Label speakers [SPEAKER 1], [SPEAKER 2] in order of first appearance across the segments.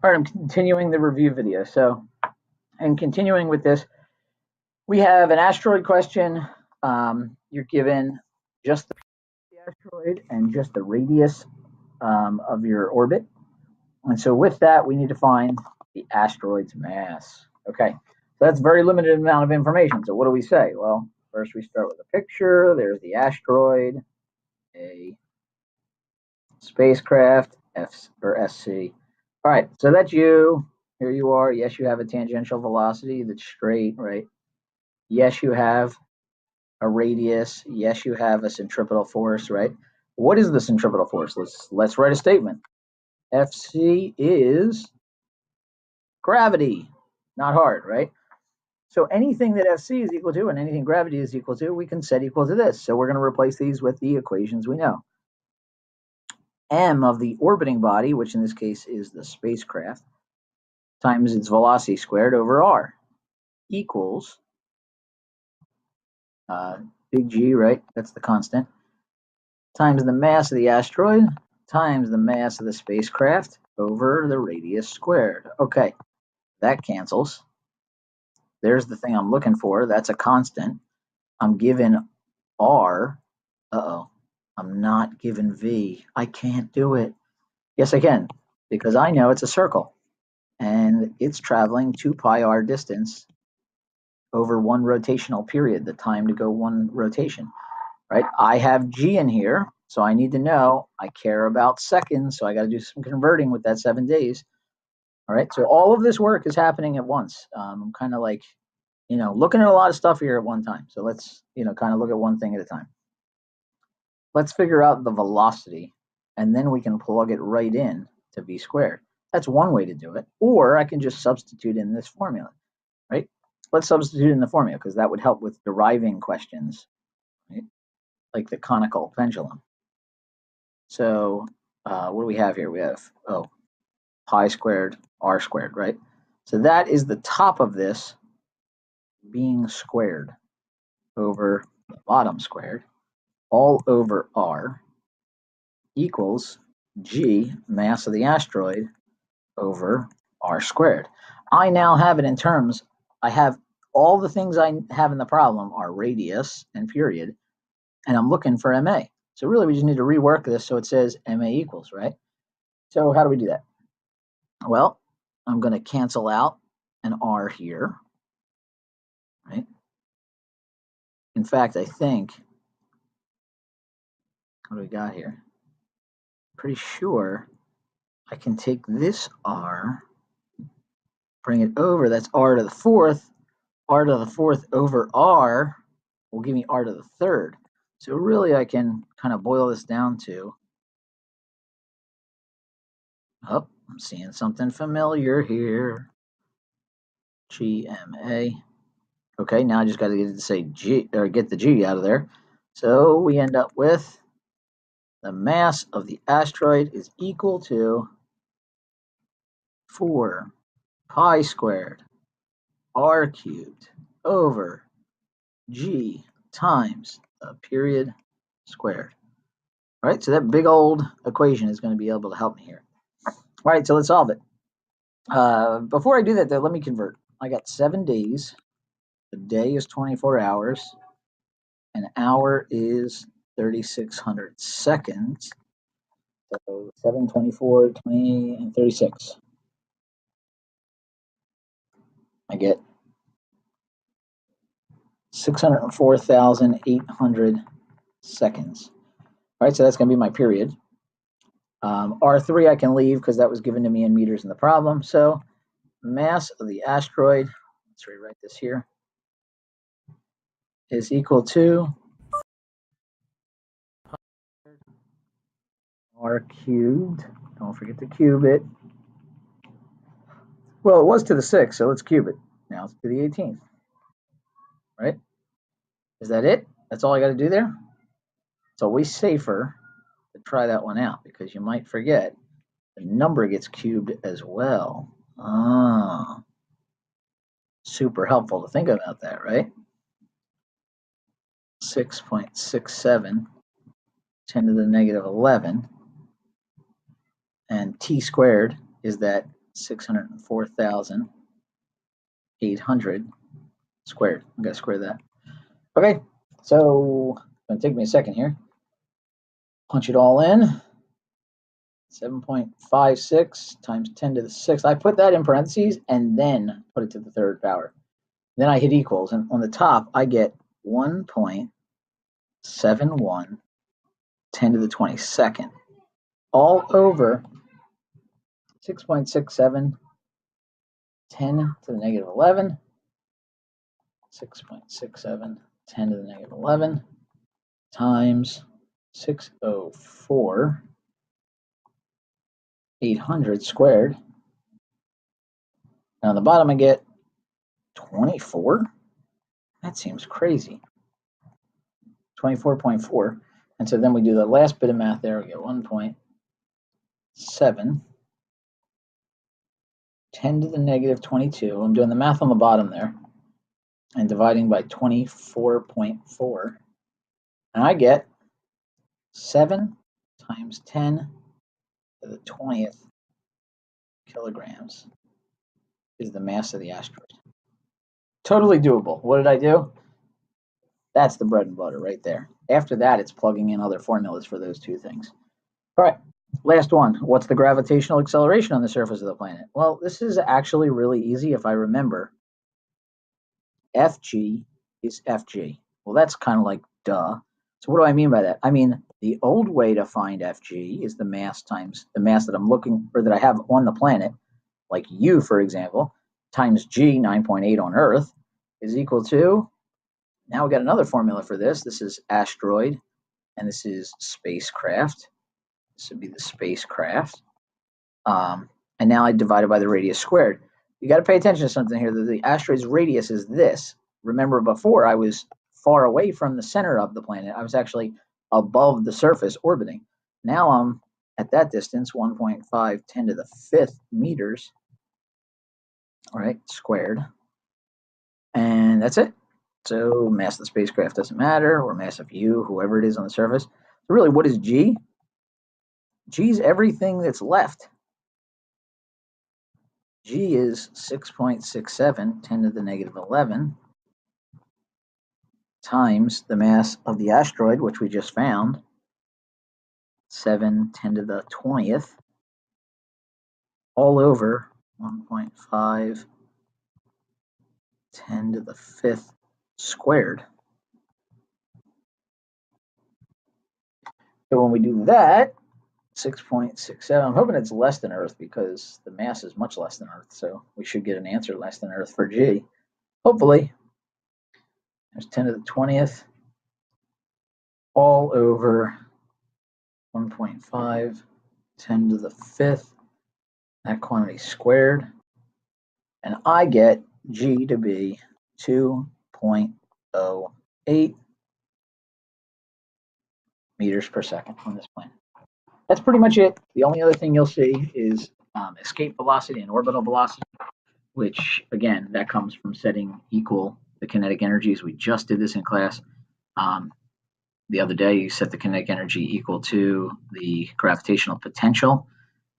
[SPEAKER 1] All right, I'm continuing the review video. And continuing with this, we have an asteroid question. You're given just the asteroid and just the radius of your orbit. And so with that, we need to find the asteroid's mass. Okay, so that's a very limited amount of information. So what do we say? Well, first we start with a picture. There's the asteroid, a spacecraft, F or SC. All right, so that's you. Here you are. Yes, you have a tangential velocity that's straight, right? Yes, you have a radius. Yes, you have a centripetal force, right? What is the centripetal force? Let's write a statement. Fc is gravity, not hard, right? So anything that Fc is equal to and anything gravity is equal to, we can set equal to this. So we're going to replace these with the equations we know. M of the orbiting body, which in this case is the spacecraft, times its velocity squared over r equals big G, right? That's the constant, times the mass of the asteroid times the mass of the spacecraft over the radius squared. Okay, that cancels. There's the thing I'm looking for. That's a constant. I'm given R. Uh-oh. I'm not given V. I can't do it. Yes, I can, because I know it's a circle. And it's traveling 2 pi r distance over one rotational period, the time to go one rotation, right? I have G in here, so I need to know I care about seconds, so I got to do some converting with that 7 days. All right, so all of this work is happening at once. I'm kind of like, looking at a lot of stuff here at one time. So let's, kind of look at one thing at a time. Let's figure out the velocity, and then we can plug it right in to v squared. That's one way to do it. Or I can just substitute in this formula, right? Let's substitute in the formula because that would help with deriving questions, right? Like the conical pendulum. So what do we have here? We have, pi squared, r squared, right? So that is the top of this being squared over the bottom squared, all over r equals G, mass of the asteroid, over r squared. I now have it in terms, I have all the things I have in the problem are radius and period, and I'm looking for MA. So really we just need to rework this so it says MA equals, right? So how do we do that? Well, I'm going to cancel out an R here, right? In fact, I think, what do we got here? Pretty sure I can take this R, bring it over, that's R to the fourth over R will give me R to the third. So really I can kind of boil this down to, I'm seeing something familiar here. GMA. Okay, now I just got to get it to say G, or get the G out of there. So we end up with the mass of the asteroid is equal to 4 pi squared r cubed over G times the period squared. All right, so that big old equation is going to be able to help me here. All right, so let's solve it. Before I do that, though, let me convert. I got 7 days. A day is 24 hours. An hour is 3,600 seconds. So 7, 24, 20, and 36. I get 604,800 seconds. All right, so that's going to be my period. R3 I can leave because that was given to me in meters in the problem. So mass of the asteroid, let's rewrite this here, is equal to r cubed. Don't forget to cube it. Well, it was to the 6th, so let's cube it. Now it's to the 18th. Right? Is that it? That's all I got to do there? It's always safer to try that one out because you might forget the number gets cubed as well. Super helpful to think about that, right? 6.67, 10 to the negative 11. And t squared is that 604,800 squared. I'm going to square that. Okay, so it's going to take me a second here. Punch it all in. 7.56 times 10 to the 6th. I put that in parentheses and then put it to the third power. Then I hit equals, and on the top, I get 1.71 10 to the 22nd, all over 6.67 10 to the negative 11, 6.67 10 to the negative 11 times 604 800 squared. And on the bottom, I get 24. That seems crazy. 24.4. And so then we do the last bit of math there. We get 1.7 10 to the negative 22. I'm doing the math on the bottom there and dividing by 24.4. And I get 7 times 10 to the 20th kilograms is the mass of the asteroid. Totally doable. What did I do? That's the bread and butter right there. After that, it's plugging in other formulas for those two things. All right, last one. What's the gravitational acceleration on the surface of the planet? Well, this is actually really easy if I remember. Fg is Fg. Well, that's kind of like duh. So what do I mean by that? I mean, the old way to find Fg is the mass times the mass that I'm looking, or that I have on the planet, like U, for example, times G, 9.8 on Earth, is equal to, now we got another formula for this. This is asteroid, and this is spacecraft. This would be the spacecraft. And now I divide it by the radius squared. You got to pay attention to something here. That the asteroid's radius is this. Remember, before I was far away from the center of the planet. I was actually above the surface orbiting. Now I'm at that distance, 1.5 10 to the 5th meters, all right, squared. And that's it. So mass of the spacecraft doesn't matter, or mass of you, whoever it is on the surface. So really, what is G? G is everything that's left. G is 6.67 10 to the negative 11 times the mass of the asteroid, which we just found, 7 10 to the 20th, all over 1.5 10 to the 5th squared. So when we do that, 6.67, I'm hoping it's less than Earth because the mass is much less than Earth, so we should get an answer less than Earth for G. Hopefully. There's 10 to the 20th, all over 1.5 10 to the 5th, that quantity squared, and I get G to be 2.08 meters per second on this planet. That's pretty much it. The only other thing you'll see is escape velocity and orbital velocity, which, again, that comes from setting equal the kinetic energies. We just did this in class. The other day, you set the kinetic energy equal to the gravitational potential,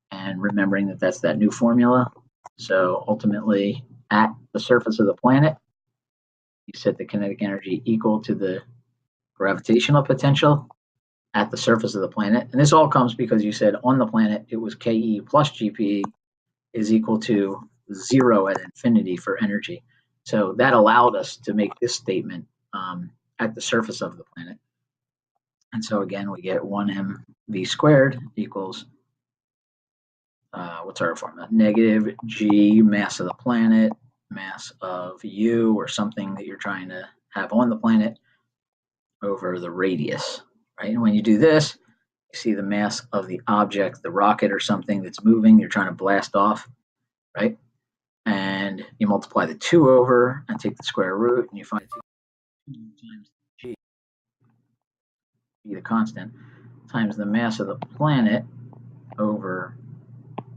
[SPEAKER 1] and remembering that that's that new formula. So ultimately, at the surface of the planet, you set the kinetic energy equal to the gravitational potential at the surface of the planet. And this all comes because you said on the planet, it was Ke plus GPE is equal to 0 at infinity for energy. So that allowed us to make this statement at the surface of the planet. And so again, we get 1mv squared equals, what's our formula? Negative G mass of the planet, mass of U or something that you're trying to have on the planet over the radius, right? And when you do this, you see the mass of the object, the rocket or something that's moving, you're trying to blast off, right? And you multiply the 2 over and take the square root, and you find 2 times G, the constant, times the mass of the planet over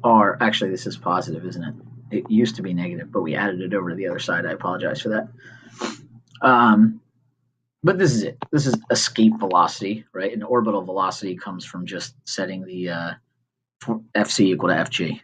[SPEAKER 1] R. Actually, this is positive, isn't it? It used to be negative, but we added it over to the other side. I apologize for that. But this is it. This is escape velocity, right? And orbital velocity comes from just setting the FC equal to FG.